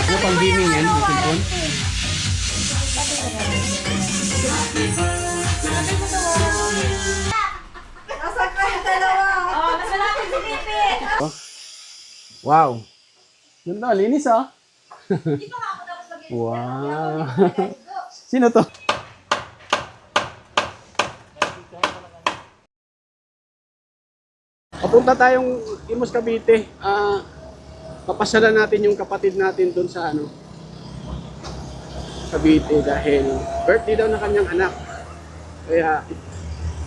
Ano pang gaming yan? May cellphone? Nasa kaya dalawa. Oh, nasa natin si Pipi. Oh. Wow. Ganda, linis ah. Dito nga ako tapos lagi. Wow. Sino to? Papunta tayong Imus Cavite. Papasyalan natin yung kapatid natin doon sa Cavite dahil birthday daw ng kanyang anak. Kaya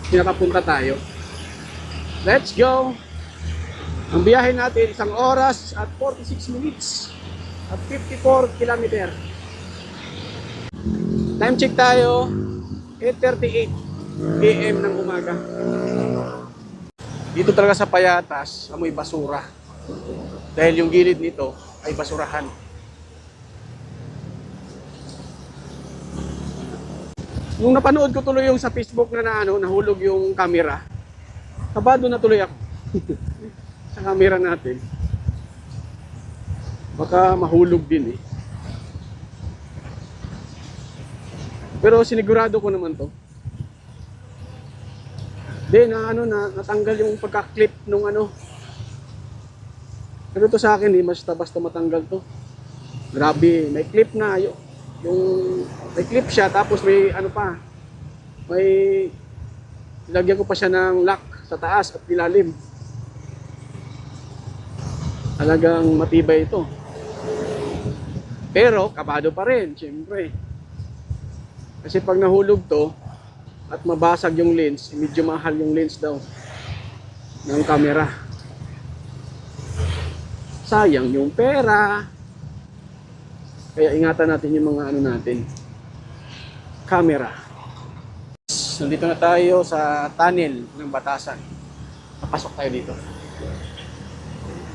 pinakapunta tayo. Let's go! Ang biyahe natin 1 oras at 46 minutes at 54 kilometer. Time check tayo, 8:38 AM ng umaga. Dito talaga sa Payatas, amoy basura. Dahil yung gilid nito ay basurahan. Nung napanood ko tuloy yung sa Facebook na nahulog yung camera, kabado na tuloy ako sa camera natin. Baka mahulog din eh. Pero sinigurado ko naman to. Natanggal yung pagka-clip nung Pero to sa akin, basta matanggal to. Grabe, may clip na. May clip siya, tapos may may lagyan ko pa siya ng lock sa taas at ilalim. Talagang matibay ito. Pero, kabado pa rin, siyempre. Kasi pag nahulog to, at mabasag yung lens, medyo mahal yung lens daw ng camera. Sayang yung pera. Kaya ingatan natin yung mga natin. Camera. Nandito na tayo sa tunnel ng Batasan. Napasok tayo dito.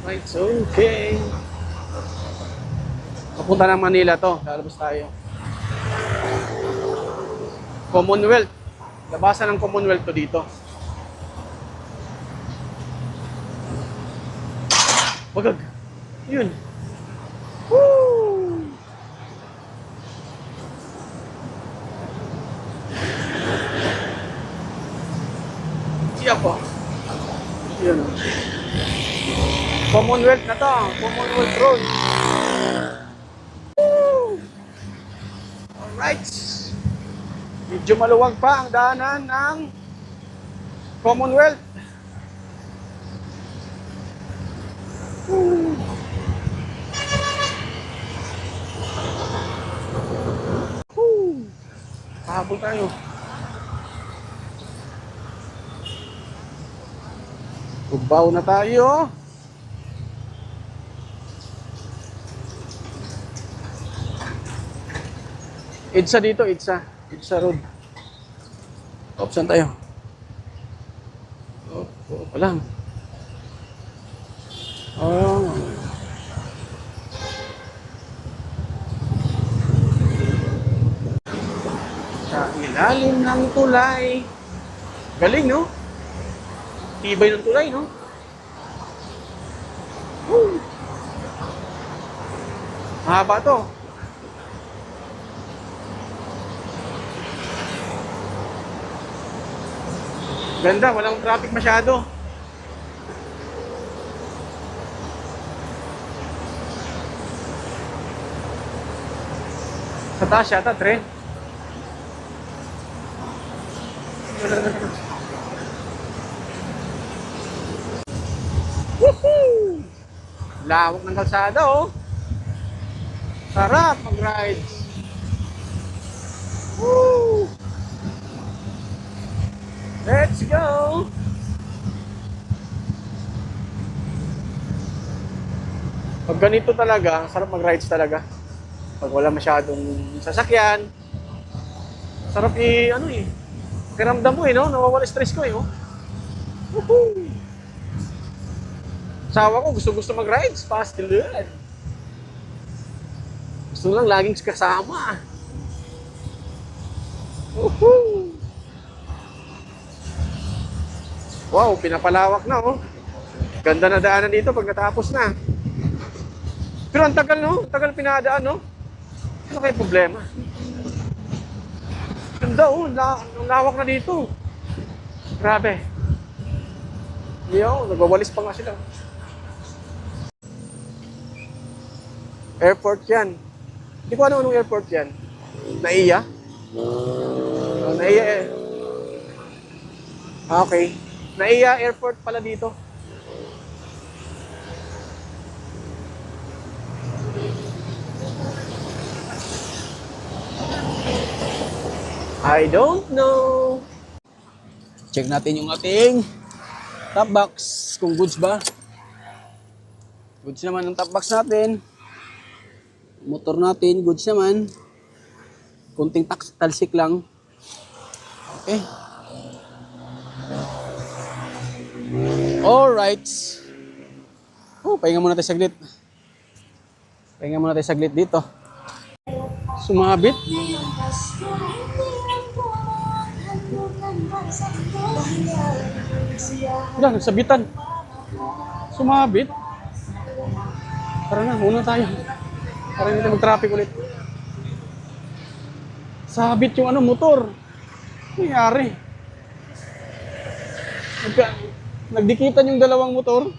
Right, so okay. Papunta ng Manila to. Lalabas tayo. Commonwealth. Labasan ng Commonwealth to dito. Wagag. Yun. Woo! Siya po. Yun. Commonwealth na to. Commonwealth Road. Woo! Alright. Medyo maluwag pa ang daanan ng Commonwealth. Woo! Woo! Pahabol tayo. Tubaw na tayo. EDSA dito, EDSA. EDSA Road. Opsan tayo. Pa lang. Oh. Sa ilalim ng tulay. Galing, no? Tibay ng tulay, no? Woo! Mahaba to. Ganda, walang traffic masyado. Sa taas yata, tren. Woohoo! Lawak ng kalsada, oh. Sarap mag-ride. Woo! Let's go! Pag ganito talaga, sarap mag-rides talaga. Pag wala masyadong sasakyan, sarap pakiramdam mo no? Nawawala stress ko oh. Woohoo! Sawa ko, gusto mag-rides, fast and good. Gusto lang laging kasama. Woohoo! Wow, pinapalawak na oh. Ganda na daanan dito pag natapos na. Pero ang tagal, no? Ang tagal pinadaan, no? Ano kayo problema? Ganda, oh. Ang lawak na dito. Grabe. Yo, nagwawalis pa nga sila. Airport yan. Hindi ko ano anong airport yan. Naiya? Naiya eh. Okay. Naiya Airport pala dito. I don't know. Check natin yung ating top box. Kung goods ba. Goods naman ang top box natin. Motor natin, goods naman. Kunting talsik lang. Okay. Alright. Oh, pahinga muna tayo saglit. Pahinga muna tayo saglit dito. Sumabit. Wala, nagsabitan. Sumabit. Tara na, muna tayo. Para hindi tayo mag-traffic ulit. Sabit yung ano, motor. Ano nangyari? Nagdikitan yung dalawang motor.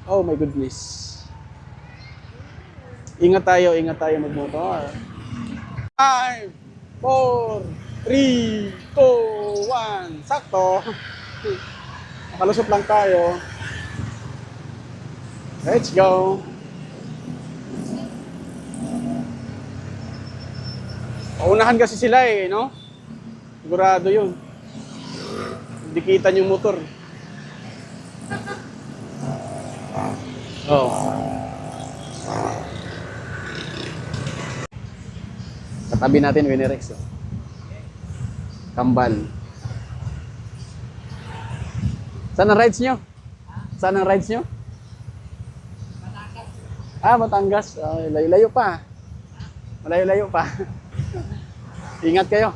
Oh my goodness. Ingat tayo magmotor. 5, 4, 3, 2, 1. Sakto. Nakalusot lang tayo. Let's go. Paunahan kasi sila eh, no? Sigurado yun. Dikitan yung motor. Oh. Katabi natin, Winerex. Oh. Kambal. Saan ang rides nyo? Saan ang rides nyo? Batangas. Layo-layo pa. Malayo-layo pa. Ingat kayo.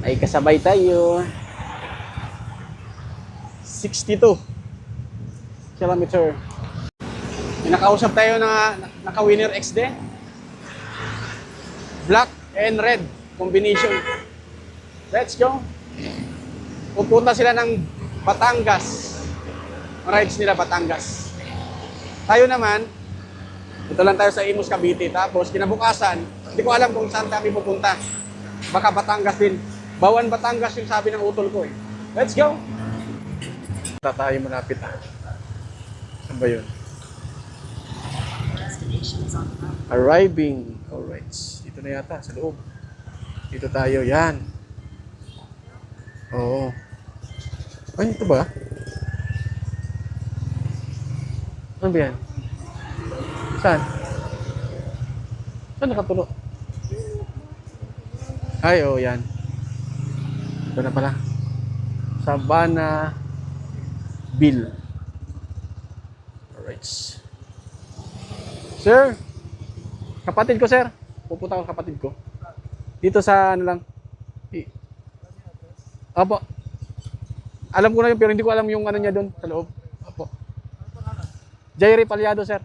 Ay kasabay tayo. 62 kilometer. May nakausap tayo na naka-Winner XD. Black and red combination. Let's go. Pupunta sila ng Batangas. Rides nila Batangas. Tayo naman, ito lang tayo sa Imus, Cavite. Tapos kinabukasan, hindi ko alam kung saan kami pupunta. Baka Batangas din. Bawan Batangas yung sabi ng utol ko eh. Let's go! Tayo malapit ah. Saan ba yun? Arriving. Alright. Dito na yata, sa loob. Dito tayo. Yan. Oo. Ay, ito ba? Ano ba yan? Saan? Saan nakatulo? Ay, oh, yan. Ito na pala. Sabana Bill. Alright. Sir, kapatid ko, sir. Pupunta ako kapatid ko. Dito sa ano lang. Opo. Alam ko na yun, pero hindi ko alam yung ano niya doon sa loob. Opo. Jairi Palyado, sir.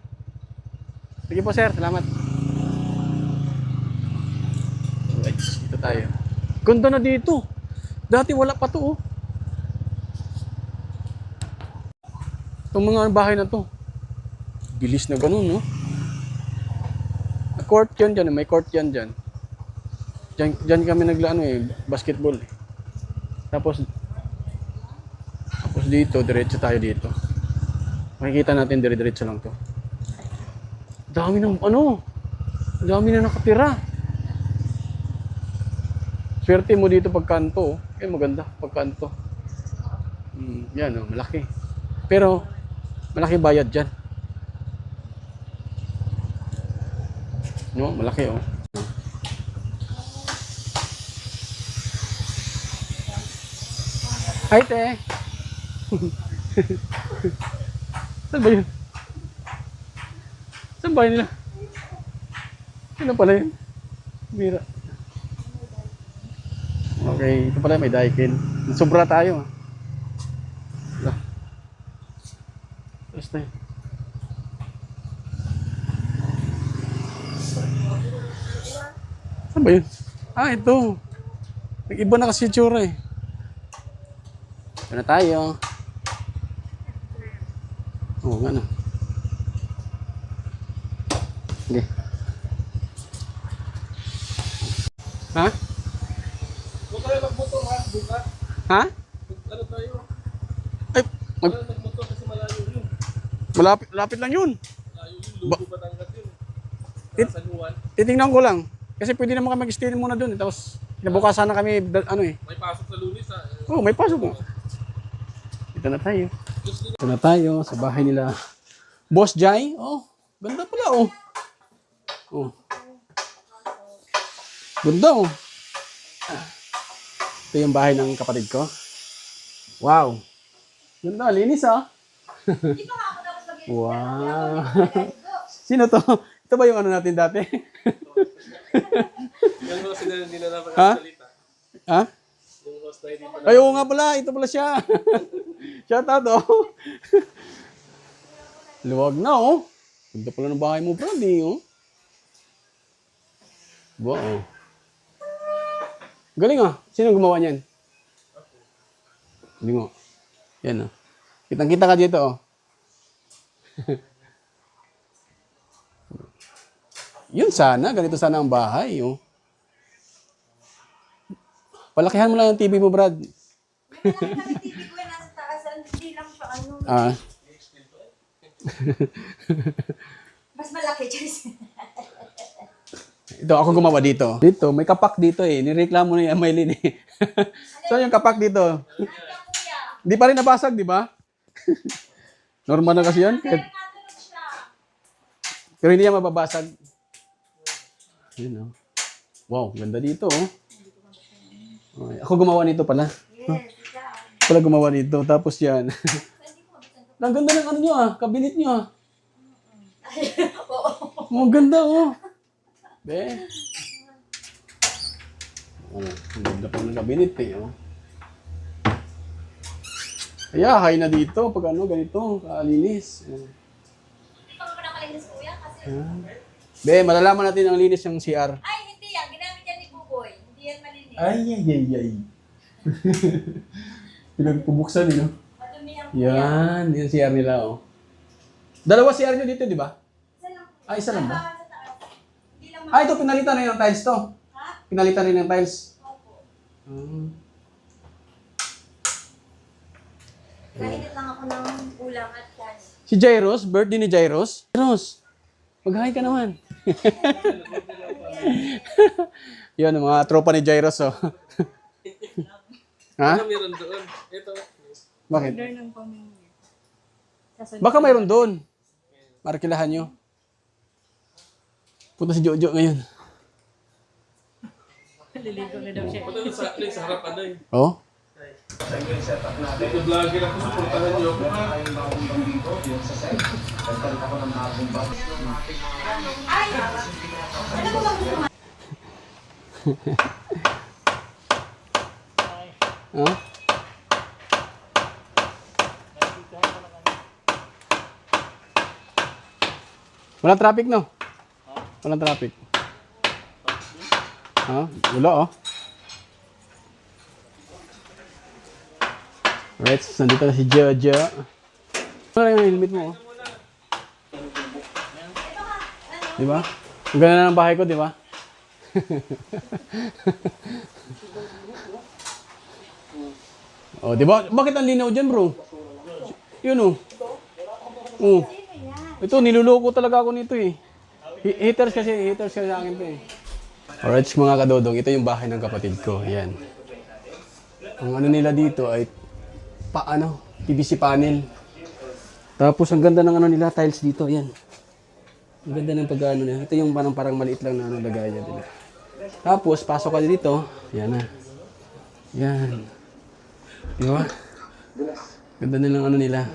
Sige po, sir. Salamat. Alright, dito tayo. Ganda na dito. Dati wala pa to, oh. Itong mga bahay na to. Bilis na ganun, no? Court yan dyan. May court yan dyan. Dyan kami naglaano eh. Basketball. Tapos dito, diretso tayo dito. Makikita natin, dire-diretso lang to. Dami ng ano. Dami na nakatira. Swerte mo dito pagkanto. Eh, maganda pagkanto. Yan, oh, malaki. Pero, malaki bayad dyan. No, malaki, oh. Hi, te. Saan ba yun? Saan ba yun nila? Sino pala yun? Mira. Okay, ito pala may daikin. Sobra tayo. Wala. Tapos tayo. Saan ba yun? Ah, ito. Nag-iba na kasi yung tsura eh. Ito na tayo. Oo nga na. Okay. Ha? Huwag tayo magmotor ha, bukas. Ha? Ano tayo? Ay, Ano magmotor kasi malayo yun. lapit lang yun. Malayo yun, Lugo, Batangas yun. It- San Juan. Titingnan ko lang. Kasi pwede naman kami mag-stay muna doon. Tapos, kinabukasan na kami, ano eh. May pasok sa Lunes ha. Oh, may pasok mo. Ito na tayo. Ito na tayo sa bahay nila. Boss Jai. Oh, ganda pala oh. Oh. Ganda oh. Ito yung bahay ng kapatid ko. Wow. Ganda, linis ah. Wow. Sino to? Ito ba yung ano natin dati? Yung host na hindi na dapat Ha? salita. Ha? Yung host na hindi pa Ay, oo nga pala. Ito pala siya. Shout out oh. Luwag na oh. Ganda pala ng bahay mo, Brady oh. Wow. Galing ah. Sino gumawa niyan? Hindi mo. Yan oh. Kitang-kita ka dito oh. Yun sana. Ganito sana ang bahay oh. Palakihan mo lang ang TV mo, Brad. TV ko yan nasa taas. Hindi lang siya ano. Ah. Mas malaki dyan. Ito, ako gumawa dito. Dito, may kapak dito eh. Nireklamo na yung Maylin eh. So, yung kapak dito. Kuya. Hindi pa rin nabasag, di ba? Normal na kasi yan. Kaya natulog siya. Pero hindi yan mababasag. Yun, oh. Wow, ganda dito, oh. Okay, ako gumawa nito pala. Yes, ikaw. Pala gumawa nito. Tapos yan. Ang ganda ng ano nyo ah. Kabinet nyo ah. Oo. Oh, ganda, oh. Be. Oh, ang ganda pa ng kabinet eh, oh. Kaya, hay na dito. Pag ano, ganito, kalinis. Oh. Hindi pa ka nakalinis kuya kasi. Ah. Be, malalaman natin ang linis ng CR. Ay, hindi yan. Ginamit yan ni Buboy. Hindi yan malinis. Ay. Pinagpubuksan eh, no? Madumi yan. Yan, yung CR nila, oh. Dalawa CR nyo dito, di ba? Isa lang. Ah, isa lang ba? Sa taas. Hindi lang Ah, ito, pinalitan na yung tiles to. Ha? Pinalitan rin ng tiles. Opo. Ah. Nainit lang ako ng ulam at kanin. Si Jairos, birthday ni Jairos. Jairos, mag-hi ka naman. Yan, ang mga tropa ni Jairos, oh. Ha? Ano meron doon? Ito. Bakit? Baka mayroon doon. Markilahan nyo. Punta si Jojo ngayon. Punta sa harapan na eh. Oh? Dito vlogger ako, supportahan niyo ako ha. Ay! Ano mo bang gusto? Huh? Walang traffic, no? Walang traffic. Ha? Wala, oh. Right, nandito na si Jojo. Ano lang yung helmet mo, oh? Di ba? Ang ganda na ng bahay ko, di ba? Oh, di ba? Bakit ang linaw dyan, bro? Yun, oh. Oh. Ito, niluloko talaga ako nito, eh. Haters kasi sa akin to, eh. Alright, mga kadodong, ito yung bahay ng kapatid ko. Yan. Ang ano nila dito ay PVC panel. Tapos ang ganda ng ano nila, tiles dito, yan. Ang ganda ng pag-ano nila. Ito yung parang maliit lang na ano lagayan nila. Tapos, pasok ka dito, yan na. Yan. Di ba? Ganda nilang ano nila.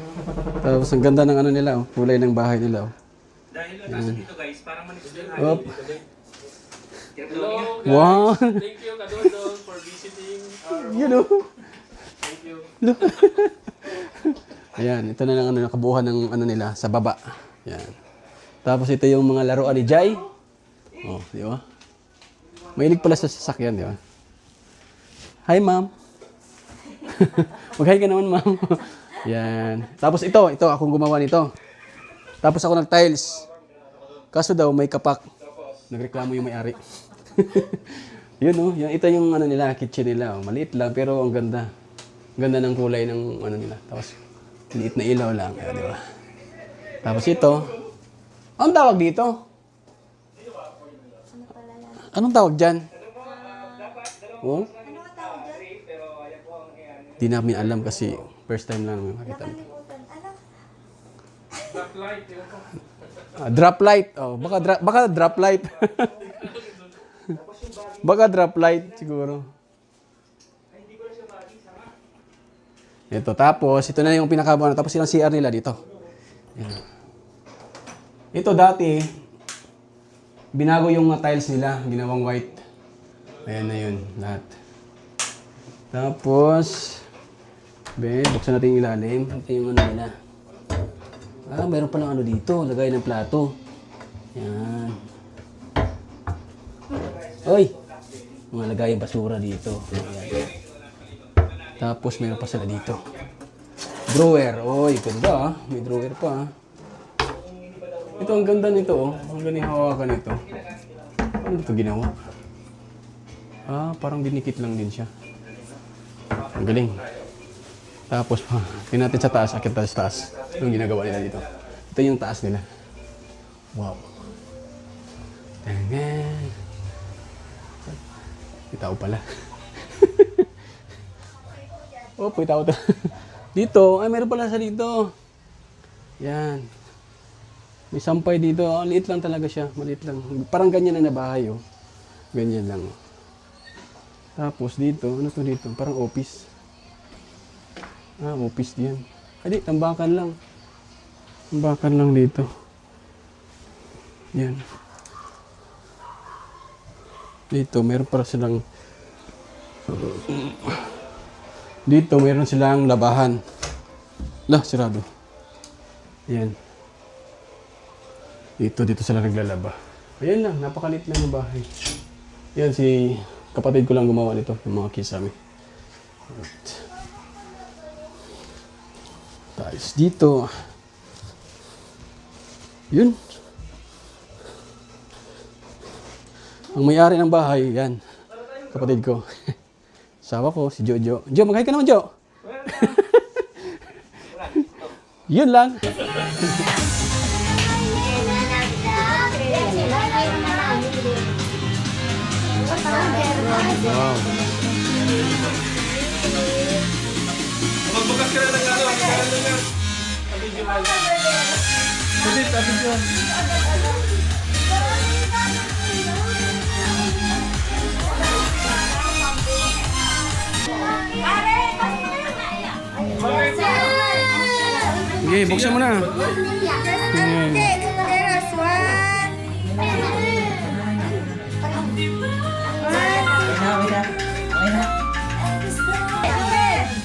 Tapos ang ganda ng ano nila, oh. Kulay ng bahay nila, oh. Dahil lang dito guys, para manipis Op. Hello, guys. Wow. Thank you, Kadodong, for visiting. You know? Look. Ayan, ito na lang ano, nakabuuhan ng ano nila sa baba. Ayan. Tapos ito yung mga laruan ni Jai. Oh, di ba? Mahilig pala sa sasakyan, di ba? Hi, ma'am. Mag-hi ka naman, ma'am. Yan. Tapos ito, akong gumawa nito. Tapos ako nag-tiles. Kaso daw, may kapak. Nagreklamo yung may-ari. Yun, oh. Ito yung ano nila, kitchen nila. Oh. Maliit lang, pero ang ganda. Ganda ng kulay ng ano nila. Tapos, liit na ilaw lang. Kaya, di ba? Tapos ito. Anong tawag dito? Anong tawag dyan? Oh? Di namin alam kasi first time lang namin makita. Drop light. Oh, baka drop light. Baka drop light siguro. Ito, tapos ito na yung pinakabuan. Tapos yung CR nila dito. Yan. Ito dati, binago yung tiles nila, ginawang white. Ayan na yun, lahat. Tapos, buksan natin yung ilalim. Ito yung ano nila. Mayroon palang ano dito, lagay ng plato. Yan. Oy! Mga lagay yung basura dito. Ayan. Tapos, mayroon pa sila dito. Drawer. Oy, ganda ah. May drawer pa ah. Ito, ang ganda nito oh. Ang ganda yung hawakan nito. Ano ito ginawa? Parang dinikit lang din siya. Ang galing. Tapos, tingnan natin sa taas. Akit tayo sa taas. Ito yung ginagawa nila dito. Ito yung taas nila. Wow. Tangan. May tao pala. Oh, may tao to. Dito. Meron pala sa dito. Yan. May sampay dito. Liit lang talaga siya. Maliit lang. Parang ganyan na bahay oh. Ganyan lang oh. Tapos dito, ano to dito? Parang office. Office diyan. Hindi, tambakan lang. Tambakan lang dito. Yan. Dito, meron para silang dito, meron silang labahan. Sirado. Yan. Dito sila naglalaba. Ayan lang, napakalit lang ng bahay. Yan, si kapatid ko lang gumawa nito, yung mga kisame. Right. Tiles dito. Yun. Ang may-ari ng bahay, yan. Kapatid ko. Sawa ko, si Jojo. Jo, mag-hi ka naman, Jo. Yun lang. Wow. Magbukas ka na ng ano, magkakaroon na ng video man. Video. Sige, buksan mo na.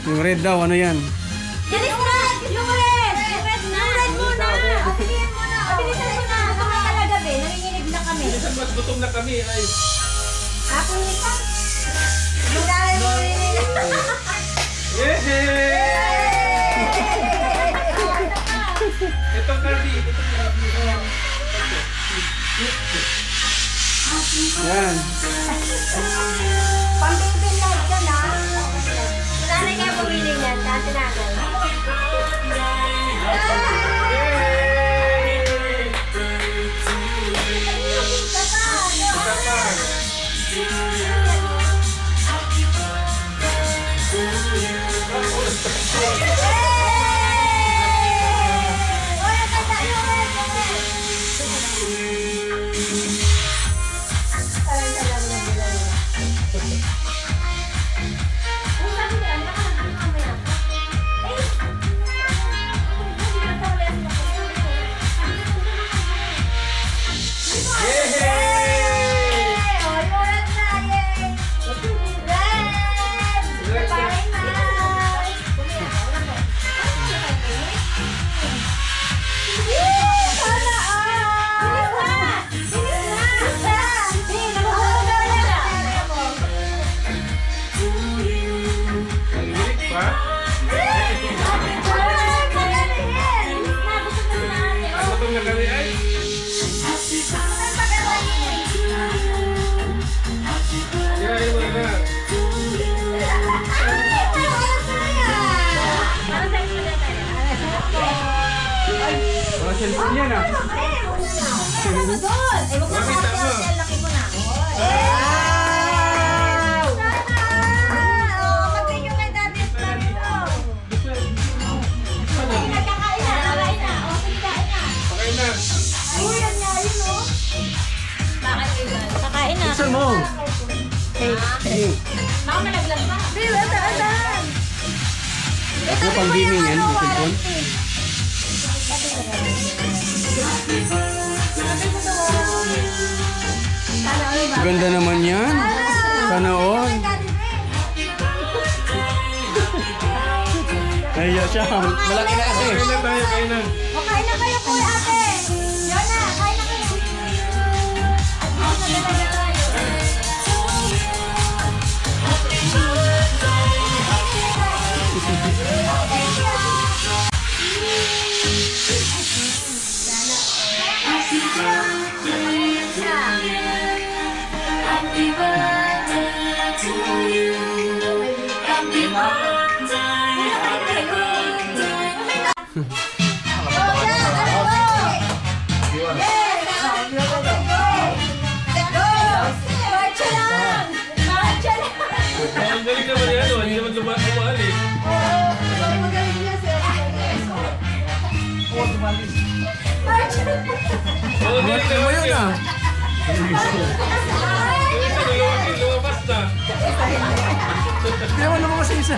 Yung red daw, ano yan? Bilis na! Yung red! Yung red na! Yung red muna! Abilisan mo na! Abilisan mo na! Baka talaga be, nanginginig na kami. Mas gutom na kami, ay. Ako nito? Magdala mo rin. Yehey! Ito Cardi. Yan. Pampipin lang ka na. Nanay kaya bumili niyan, dati natin. yun ah. Doon! Ay, huwag na Mami, tama. ang laki mo na. Wow! Oh, mag-video kay Daddy Daddy mo. Sige na, kakain na. Kakain na. Oh, sige, kain na. Okay na. Uy, yan nga yun, oh. Bakit yun? Kakain na. Buksan mo. Baka malaglag pa. Di, atan. Ano pang gaming yan? Yung cellphone? Ganda naman yan. Sana all. Kaya siya. Malaki na kasi. Kain na tayo, kain na. O, kain na kayo po, ate. Yona, kain na kayo. At yun na talaga tayo. Ang galing naman yan, oh. Hindi naman umalis. Ang galing naman Ayun yan. ah. Lumabas na. Hindi naman naman kasi isa.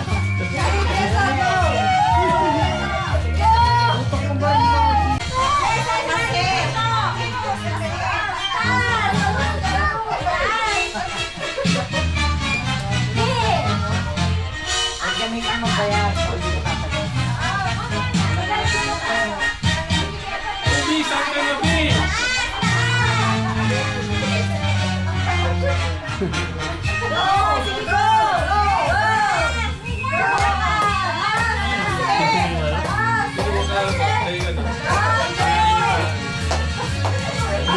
Bisan ka na, Bi. Ay, ano.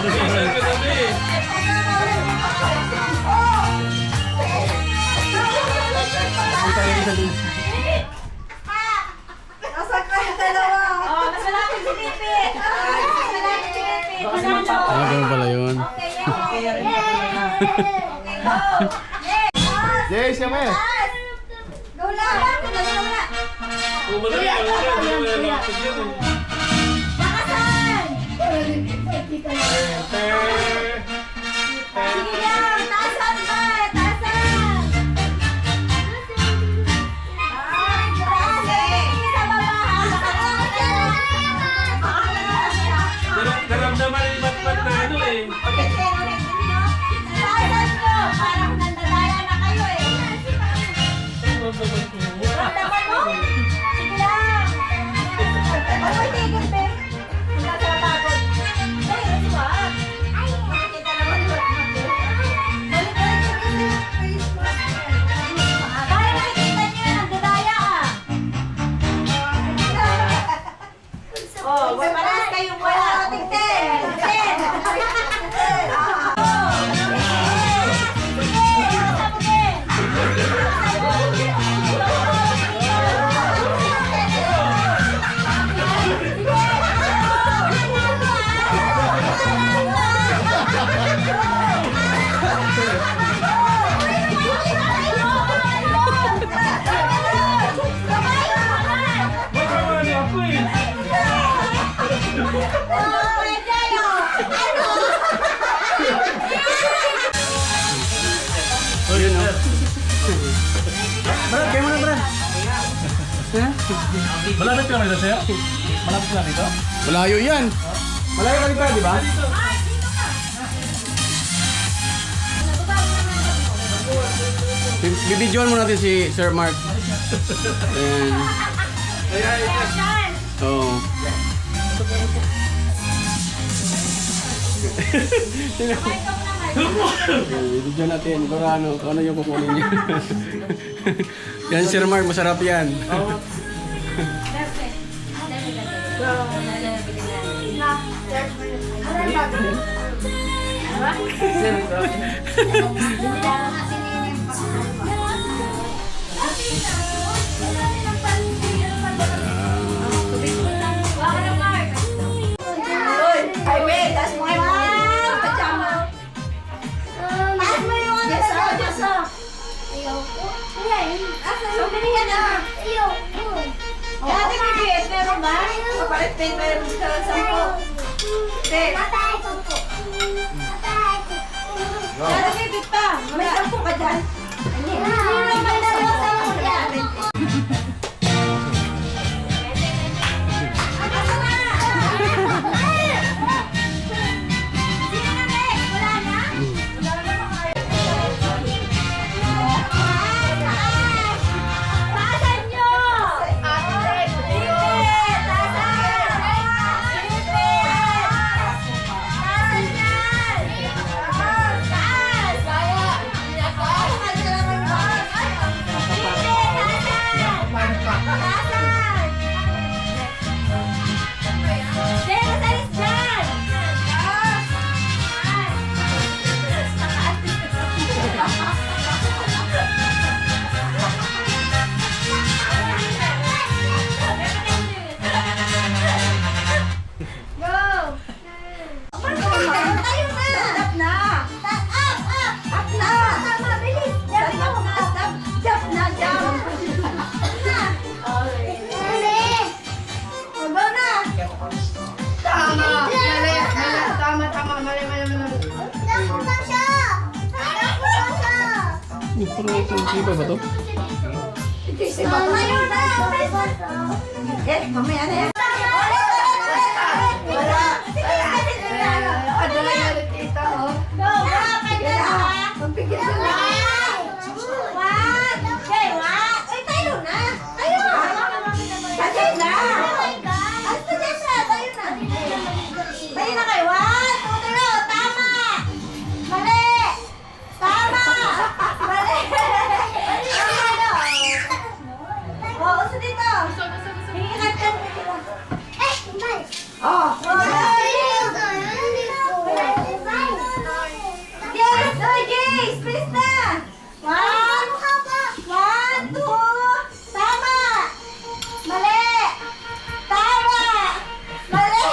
Bisan ka na, Bi. Oh, mas malapit si Pipit. Mas malapit si Pipit. Manalo. Ah, ganun pala yun. Okay, yay! Yay! Jay, siya mo eh. Go lang! Wala! Kung malaki, hindi naman lapit yan, eh. Lakasan! Eh, Sige lang! Taasan ba? Taasan! Sa baba! Naramdaman yung mat-mat na ano eh. Taasan mo! Parang nandadaya na kayo eh. Ramdaman mo? Sige lang! Huwag mo itigil, Ben. Hanggang sa pagod. Dali, let's go. Makikita naman yung para makikita niyo yun, nagdadaya ah. Oh, parehas kayong wala. Tingten! Tingten! Magkawali ako eh. Oh, yun oh. Brad, kayo muna, Brad. Malapit ka naman sa'yo? Malapit ka dito? Malayo yan. Malayo ka dito, di ba? Bibidyoan mo natin si Sir Mark. Ayan. Oo. Bibidyoan natin kung ano yung kukunin niya. Yan, Sir Mark, masarap yan. Dati bibigit, meron ba? Kapalit pen tayo sa 10. Dati bibigit pa. May 10 ka dyan. Hindi naman na Hindi ba to? Mamaya na yan. Wala. Adala yan ulit ito. Go. Pagbigyan ko na. Tayo na. Tayo na. Tayo na kayo. 1, 2, 3. Tama. Mali. Tama. Mali. Oo, uso dito. Hingikat ka. Oh. Yes, Jace, please na. 1, 2. Tama. Mali. Tama. Mali.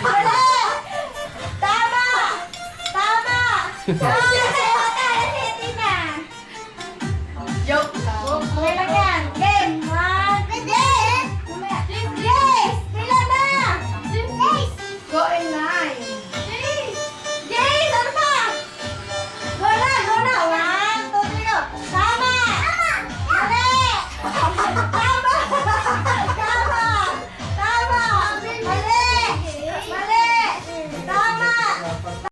Mali. Tama. Tama.